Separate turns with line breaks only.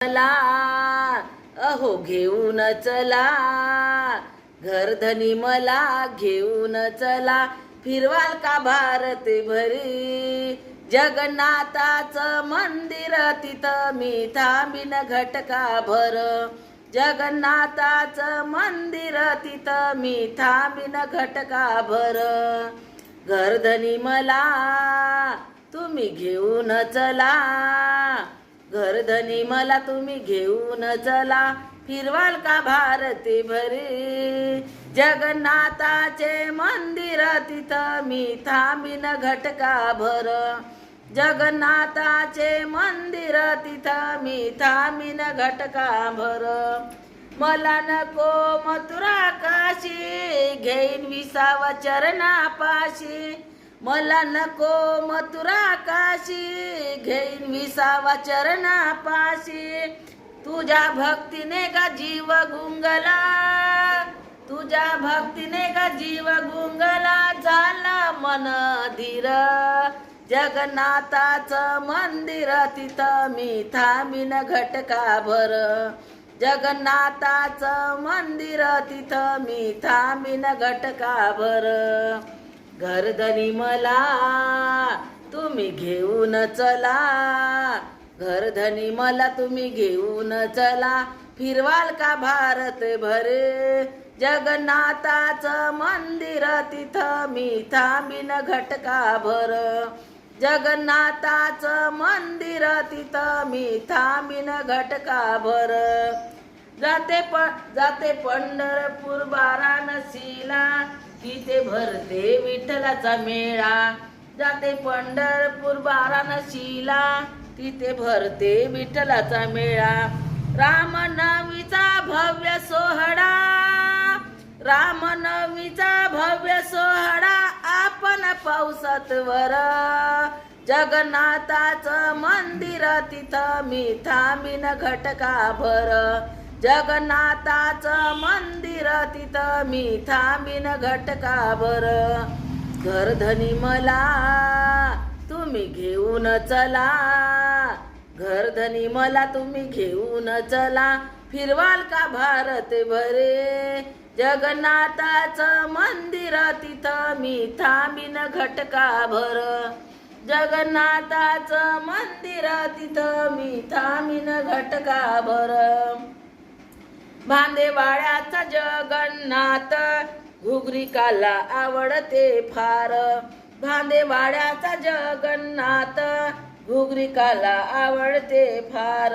मला अहो घेऊन चला, घरधनी मला घेऊन चला, फिरवाल का भारत भरी. जगन्नाथाचं मंदिर तिथं मी थांबीन घटका भर. जगन्नाथाचं मंदिर तिथं मी थांबीन घटका भर. घरधनी मला तुम्ही घेऊन चला, घरधनी मला तुम्ही घेऊन चला, फिरवाल का भारत भरी. जगन्नाथाचे मंदिर तिथं मी थांबीन घटका भर. जगन्नाथाचे मंदिर तिथं मी थांबीन घटका भर. मला नको मथुरा काशी, घेईन विसावा चरणापाशी. मला नको मथुरा काशी, घेईन विसावा चरणापाशी. तुझ्या भक्तीने का जीव गुंगला, तुझ्या भक्तीने का जीव गुंगला, झाला मन धीर. जगन्नाथाचं मंदिर तिथं मी थांबीन घटका भर. जगन्नाथाचं मंदिर तिथं मी थांबीन घटका भर. घरधनी मला तुम्ही घेऊन चला, घरधनी मला तुम्ही घेऊन चला, फिरवाल का भारत भरे. जगन्नाथाचं मंदिर तिथं मी थांबीन घटका भर. जगन्नाथाचं मंदिर तिथं मी थांबीन घटका भर. जाते पंढरपूर वाराणसीला, तिथे भरते विठ्ठलाचा मेळा. जाते पंढरपूर वाराणसीला, तिथे भरते विठ्ठलाचा मेळा. रामनवमीचा भव्य सोहळा, रामनवमीचा भव्य सोहळा, आपण पावसात वर. जगन्नाथाचं मंदिर तिथं मी थांबीन घटका भर. जगन्नाथाचं मंदिर तिथं मी थांबीन घटका भर. घरधनी मला तुम्ही घेऊन चला, घरधनी मला तुम्ही घेऊन चला, फिरवाल का भारत भरे. जगन्नाथाचं मंदिर तिथं मी थांबीन घटका भर. जगन्नाथाचं मंदिर तिथं मी थांबीन घटका भर. भांदेवाड्याचा जगन्नाथ, घुगरीकाला आवडते फार. भांदेवाड्याचा जगन्नाथ, घुगरीकाला आवडते फार.